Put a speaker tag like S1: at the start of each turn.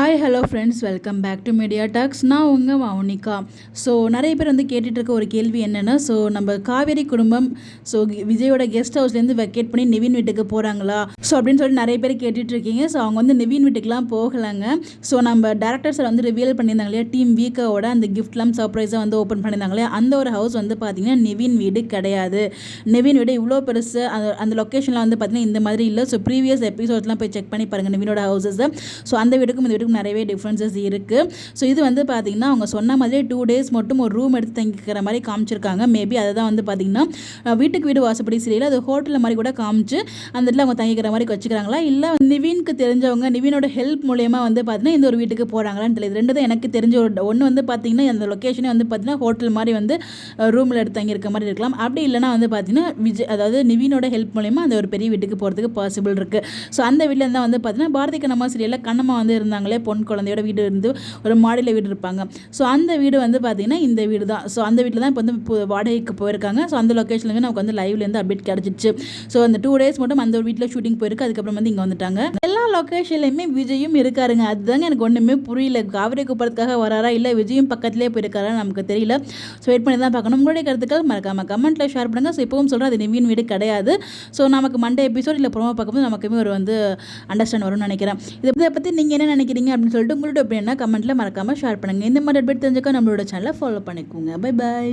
S1: Hi hello friends, welcome back to Media Talks. நான் உங்கள் Mounika. So நிறைய பேர் கேட்டுட்டு இருக்க ஒரு கேள்வி என்னென்னா, ஸோ நம்ம காவேரி குடும்பம் விஜயோட கெஸ்ட் ஹவுஸ்லேருந்து வெக்கேட் பண்ணி நிவின் வீட்டுக்கு போகிறாங்களா அப்படின்னு சொல்லி நிறைய பேர் கேட்டுட்ருக்கீங்க. ஸோ அவங்க நிவின் வீட்டுக்கெலாம் போகலைங்க. ஸோ நம்ம டேரக்டர் சார் ரிவீல் பண்ணியிருந்தாங்க இல்லையா, டீம் வீக்கோட அந்த கிஃப்ட்லாம் சர்ப்ரைஸாக ஓப்பன் பண்ணியிருந்தாங்க இல்லையா, அந்த ஒரு ஹவுஸ் பார்த்திங்கன்னா நிவின் வீடு கிடையாது. நிவின் வீடு இவ்வளோ பெருசு, அந்த லொக்கேஷனில் பார்த்திங்கன்னா இந்த மாதிரி இல்லை. ஸோ ப்ரீவியஸ் எபிசோட்ஸ்லாம் போய் செக் பண்ணி பாருங்கள் நிவினோட ஹவுசஸ். ஸோ அந்த வீட்டுக்கும் இந்த வீட்டுக்கும் நிறையவே டிஃப்ரென்சஸ் இருக்குது. ஸோ இது பார்த்திங்கன்னா அவங்க சொன்ன மாதிரியே 2 days மட்டும் ஒரு ரூம் எடுத்து தங்கிக்கிற மாதிரி காமிச்சிருக்காங்க. மேபி அதை தான் பார்த்திங்கன்னா வீட்டுக்கு வீடு வாசப்படி சரியில்லை, அது ஹோட்டலில் மாதிரி கூட காமிச்சு அந்த இடத்துல அவங்க தங்கிக்கிற மாதிரி வச்சுக்கிறாங்களா, இல்லை நிவினுக்கு தெரிஞ்சவங்க நிவினோட ஹெல்ப் மூலயமா பார்த்தீங்கன்னா இந்த ஒரு வீட்டுக்கு போகிறாங்களான்னு தெரியல. ரெண்டு தான் எனக்கு தெரிஞ்ச ஒன்று பார்த்திங்கன்னா அந்த லொக்கேஷனே பார்த்திங்கன்னா ஹோட்டல் மாதிரி ரூமில் எடுத்து தங்கியிருக்க மாதிரி இருக்கலாம். அப்படி இல்லைனா பார்த்திங்கன்னா அதாவது நிவினோட ஹெல்ப் மூலயமா அந்த ஒரு பெரிய வீட்டுக்கு போகிறதுக்கு பாசிபிள் இருக்குது. ஸோ அந்த வீட்டில் இருந்தால் பார்த்திங்கன்னா பாரதி கண்ணம்மா சீரியலில் கண்ணம்மா இருந்தாங்களே, பொன் குழந்தையோட வீடு ஒரு மாடியில் வீடு இருப்பாங்க. ஸோ அந்த வீடு பார்த்திங்கன்னா இந்த வீடு தான். ஸோ அந்த வீட்டில் தான் இப்போ வாடகைக்கு போயிருக்காங்க. ஸோ அந்த லொக்கேஷனுக்கு நமக்கு லைவ்லேருந்து அப்டேட் கிடச்சிச்சு. ஸோ அந்த 2 days மட்டும் அந்த ஒரு வீட்டில் ஷூட்டிங் போயிருக்கு. அதுக்கப்புறம் இங்கே வந்துட்டாங்க. எல்லா லொக்கேஷன்லையுமே விஜயும் இருக்காருங்க. அதுதாங்க எனக்கு ஒன்றுமே புரியல. காவிரி கூப்பிட்றதுக்காக வராரா, இல்லை விஜயும் பக்கத்துலேயே போயிருக்காரா நமக்கு தெரியல. ஸோ வெயிட் பண்ணி தான் பார்க்கணும். உங்களுடைய கருத்துக்கள் மறக்காம கமெண்ட்டில் ஷேர் பண்ணுங்கள். ஸோ இப்பவும் சொல்கிறேன், அது நிவின் வீடு கிடையாது. ஸோ நமக்கு மண்டே எபிசோட் இல்லை ப்ரோமோ பார்க்கும்போது நமக்குமே ஒரு அண்டர்ஸ்டாண்ட் வரும்னு நினைக்கிறேன். இதை பற்றி நீங்கள் என்ன நினைக்கிறீங்க அப்படின்னு சொல்லிட்டு உங்களோட ஒப்பீனியனை கமெண்ட்டில் மறக்காமல் ஷேர் பண்ணுங்கள். இந்த மாதிரி அப்டேட் தெரிஞ்சுக்க நம்மளோட சேனலை ஃபாலோ பண்ணிக்கோங்க. Bye bye.